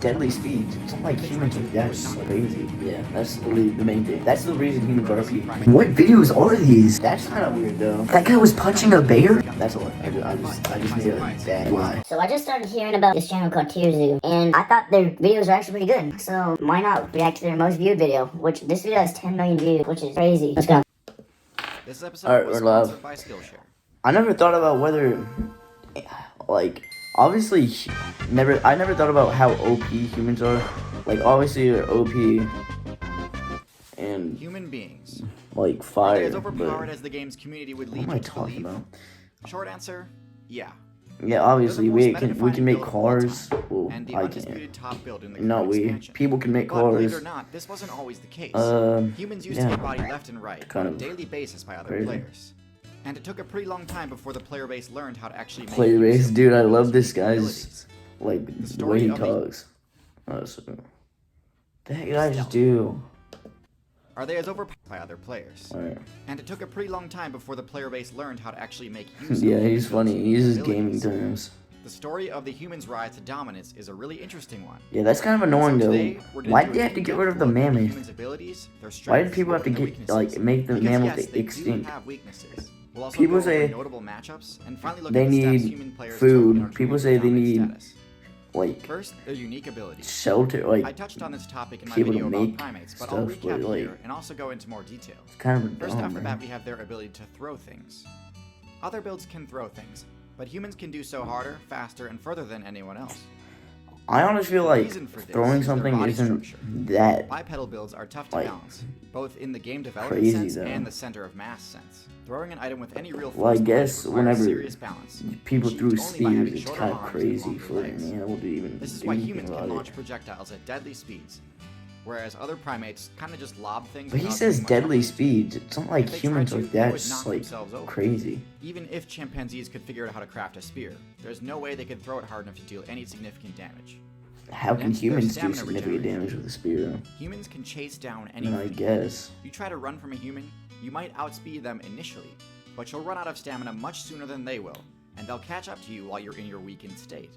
deadly speeds. It's not like humans are that crazy. Yeah, that's really the main thing. That's the reason humans are OP. What videos are these? That's kind of weird though. That guy was punching a bear? That's a lie. I just made that lie. So I just started hearing about this channel called Tear Zoo, and I thought their videos were actually pretty good. So why not react to their most viewed video, which this video has 10 million views, which is crazy. Let's go. This episode was sponsored by Skillshare. I never thought about whether, like, obviously, I never thought about how OP humans are. Like, obviously, they're OP and human beings, like fire. Are they as overpowered as the game's community would lead you to believe? About? Short answer, yeah. Yeah, obviously we can make cars. Well, and the I undisputed top build in the not we. Expansion. People can make But cars. believe it or not, this wasn't always the case. Humans used to get bodied left and right on a daily basis by other players. And it took a pretty long time before the player base learned how to actually make player base. Dude, I love this guy's like the way he talks. The heck did I just do? Are they as overpowered by other players? Right. And it took a pretty long time before the player base learned how to actually make use yeah, of he's funny. He uses gaming terms. The story of the humans' rise to dominance is a really interesting one. Yeah, that's kind of annoying though. Why did they have to get rid of the mammoth? Why did people have to get make the mammoth extinct? People say they need food. People say they need like first, their unique abilities. Shelter, like I touched on this topic in my video about primates, but I'll recap like, here and also go into more detail. Kind of first off the bat, we have their ability to throw things. Other builds can throw things, but humans can do so harder, faster, and further than anyone else. I honestly feel like throwing something isn't that bipedal builds are tough to balance, both in the game development sense and the center of mass sense. Throwing an item with any real force I guess whenever balance, people threw spears, it's kind of crazy for an animal to even This is why humans can launch projectiles at deadly speeds, whereas other primates kind of just lob things. But he says deadly speeds. It's not like humans are that like crazy. Even if chimpanzees could figure out how to craft a spear, there's no way they could throw it hard enough to deal any significant damage. How can humans do significant damage with a spear? Humans can chase down anything. I guess. You try to run from a human, you might outspeed them initially, but you'll run out of stamina much sooner than they will, and they'll catch up to you while you're in your weakened state.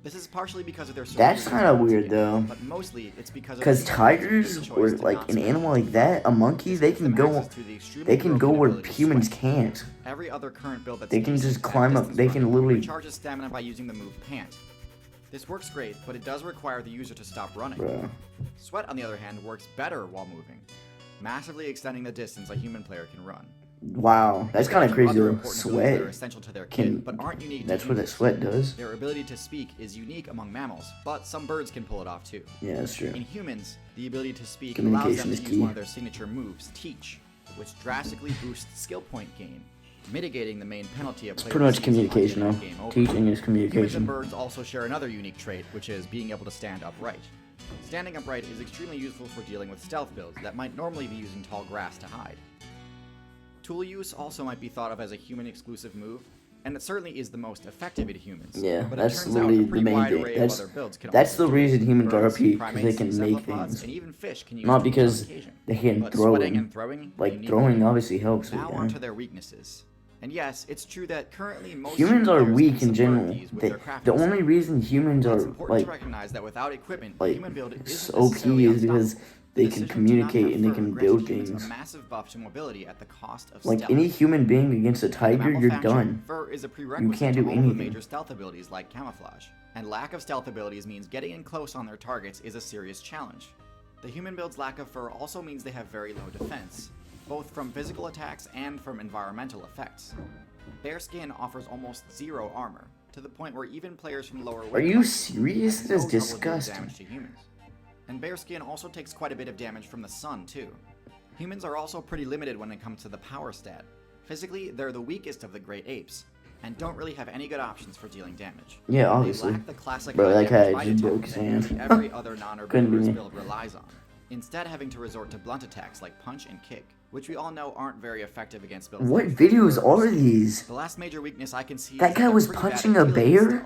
This is partially because of their That's kind of weird though. But mostly it's because tigers or like an animal like that, a monkey, they can go where humans can't. Every other current build that's they can just climb up. They can literally charge stamina by using the move pant. This works great, but it does require the user to stop running. Bruh. Sweat, on the other hand, works better while moving, massively extending the distance a human player can run. Wow, that's kind of crazy though. Sweat essential to their kit, but aren't unique. That's what that sweat does. Their ability to speak is unique among mammals, but some birds can pull it off too. Yeah, that's true. In humans, the ability to speak allows them to use one of their signature moves, teach, which drastically boosts skill point gain, mitigating the main penalty of it's pretty much communication though. Teaching is communication. Humans and birds also share another unique trait, which is being able to stand upright. Standing upright is extremely useful for dealing with stealth builds that might normally be using tall grass to hide. Tool use also might be thought of as a human-exclusive move, and it certainly is the most effective in humans. Yeah, but that's literally the main thing. That's the reason humans are OP, because they can make things. And even fish can use not because they can throw it. Like throwing obviously helps. Now onto their weaknesses. And yes, it's true that currently most humans are weak in general. The only reason humans are like human build is OP is because they can communicate and they can build things. A massive buff to mobility at the cost of like stealth. Any human being against a tiger, you're done. Fur is a You can't do anything. Major stealth abilities like camouflage, and lack of stealth abilities means getting in close on their targets is a serious challenge. The human build's lack of fur also means they have very low defense, both from physical attacks and from environmental effects. Bare skin offers almost zero armor, to the point where even players from lower weight Are you serious? That is disgusting. And bare skin also takes quite a bit of damage from the sun, too. Humans are also pretty limited when it comes to the power stat. Physically, they're the weakest of the great apes, and don't really have any good options for dealing damage. Yeah, obviously. They lack the classic bro, that guy just broke his hand. Every other non-herbivorous build relies on, instead having to resort to blunt attacks like punch and kick, which we all know aren't very effective against builds. What videos are these? The last major weakness I can see that guy was punching a bear?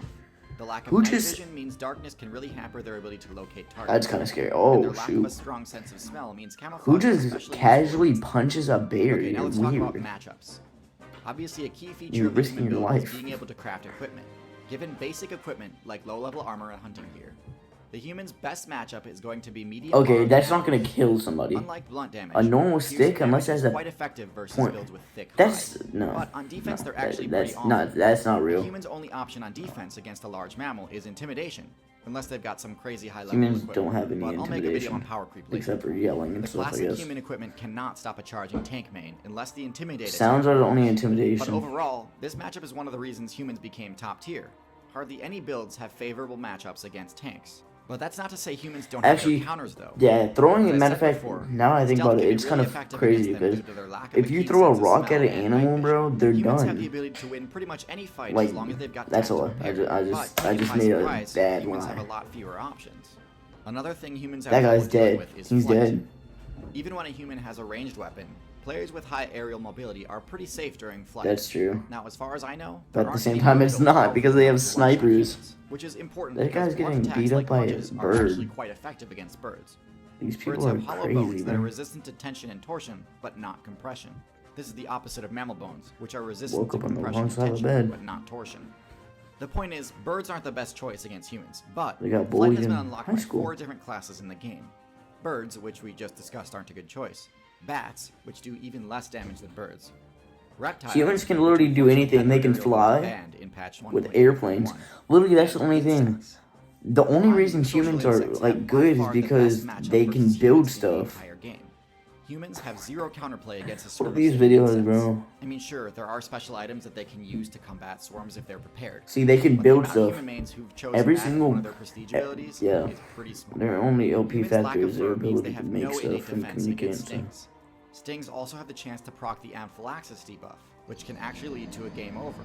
The lack of night vision means darkness can really hamper their ability to locate targets. That's kind of scary. Oh, shoot. Of a strong sense of smell means who just casually punches a bear? Okay, now let's talk about matchups. Obviously, a key feature of risking your life is being able to craft equipment. Given basic equipment like low-level armor and hunting gear, The human's best matchup is going to be medium. Okay, that's not gonna kill somebody. Unlike blunt damage, A normal stick, unless it has a quite effective versus point. builds with thick That's hide. no. But on defense, No, they're actually that's pretty not. awful. That's not The real. human's only option on defense against a large mammal is intimidation, unless they've got some crazy high-level Humans equipment. don't have any But I'll make a video on intimidation, power creep later. except for yelling and The stuff. I classic guess human equipment cannot stop a charging tank main unless the intimidator. sounds are the only But intimidation. overall, this matchup is one of the reasons humans became top tier. Hardly any builds have favorable matchups against tanks. But that's not to say humans don't have Actually, their counters, though. Yeah, throwing As it. I Matter said of fact, before, now I think stealth about it, can be it's really kind of effective crazy against them because due to their lack of if a you keen throw a sense of rock smell at an and night animal, vision, bro, they're humans have the done. ability to win pretty much any fight Like, as long as they've got that's time to all. prepare. I But, just by made a surprise, bad humans have lie. a lot fewer options. Another thing humans have That guy's trouble dealing dead. with is He's flight. dead. Even when a human has a ranged weapon, players with high aerial mobility are pretty safe during flight. That's true. Now, as far as I know, But at there the aren't same any time, builds it's not, powerful because they have enough to one-shot snipers. humans, which is important That because guy's getting morph attacks beat like up by a lunges are bird. actually quite effective against birds. These Birds people are have hollow bones crazy, that are man. resistant to tension and torsion, but not compression. This is the opposite of mammal bones, which are resistant Woke to up on the compression wrong and side of the tension, bed. but not torsion. The point is, birds aren't the best choice against humans, but They got flight bullied has been in unlocked high by school. 4 different classes in the game. Birds, which we just discussed, aren't a good choice. Bats, which do even less damage than birds. Reptiles, Humans can which literally do unfortunately anything. had They their can aerial fly banned in patch with 1.1. airplanes. Literally, that's the only thing. Insects. The only Flying reason social humans are insects like have by good is far the because best matchup they can versus build humans in the stuff. entire game. Humans have zero counterplay against a What are swarm of these fleeing videos, insects. bro? I mean, sure, there are special items that they can use to combat swarms if they're prepared. See, they can But build the amount of stuff. human mains who've chosen Every that as single- one of their prestige abilities yeah. is pretty small. Their only OP Humans' lack factor of is their fur means they ability to have make no innate stuff and defense communicate. against So. stings. Stings also have the chance to proc the anaphylaxis debuff, which can actually lead to a game over.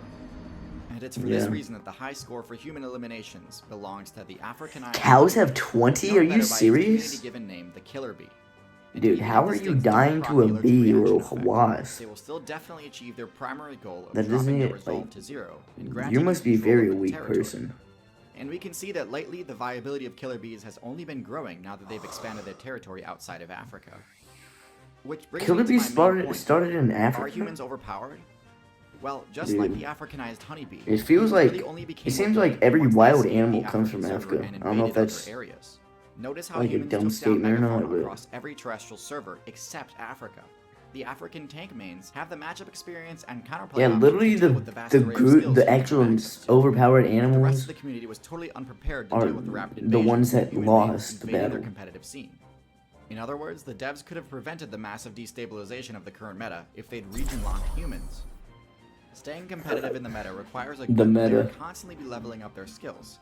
And it's for this Yeah. reason that the high score for human eliminations belongs to the Africanized. Cows have 20? known Are you better by its serious? community-given name, the killer bee. And Dude, even how if the are you stings don't dying proc to a the allergic bee or a reaction effect, wasp? They will still definitely achieve their primary goal of That doesn't dropping their get, resolve like, to 0 and You granting must be a control very over the weak territory. person. And we can see that lately the viability of killer bees has only been growing now that they've expanded their territory outside of Africa. Which brings Killer me to bees my main point. started in Are Africa? humans overpowered? Well, just Dude. like the Africanized honeybee, It feels humans like- really only became it seems OP like every once they wild escaped the animal comes from African server Africa. and I don't know if invaded that's other areas. Notice how like a humans dumb took down statement or not, megafauna but- across every terrestrial server except Africa. The African tank mains have the matchup experience and counterplay Yeah, options literally to deal with the vast the array of good, skills the humans have actual access to. overpowered The rest animals of the community was totally unprepared to are deal with the rapid the invasion ones of that human lost mains the invading their battle. competitive scene. In other words, the devs could have prevented the massive destabilization of the current meta if they'd region-locked humans. Staying competitive in the meta requires a The good player meta. constantly be leveling up their skills.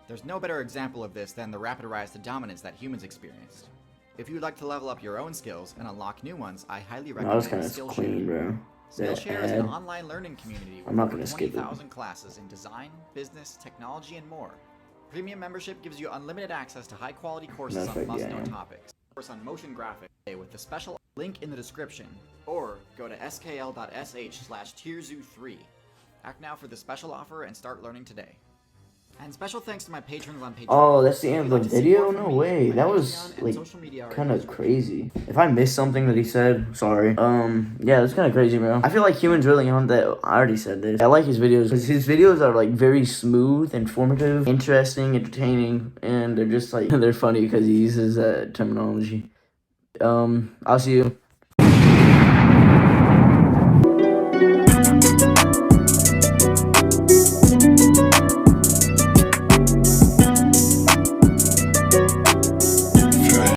There's no better example of this than the rapid rise to dominance that humans experienced. If you'd like to level up your own skills and unlock new ones, I highly No, that's recommend kind of Skillshare. clean, bro. That Skillshare is an ad. online learning community with I'm not over gonna skip it. 20,000 classes in design, business, technology, and more. Premium membership gives you unlimited access to high-quality courses Matter on of fact, must-know yeah. topics. Course on motion graphics with the special link in the description, or go to skl.sh/tierzoo3. Act now for the special offer and start learning today. And special thanks to my patrons on Patreon. Oh, that's the end If of you'd the like to see video? more No from me, way. my That was, Patreon and like, social media are in kind the of description. crazy. If I missed something that he said, sorry. Yeah, that's kind of crazy, bro. I feel like humans really aren't that. I already said this. I like his videos because his videos are like very smooth, informative, interesting, entertaining, and they're just like they're funny because he uses that terminology. I'll see you.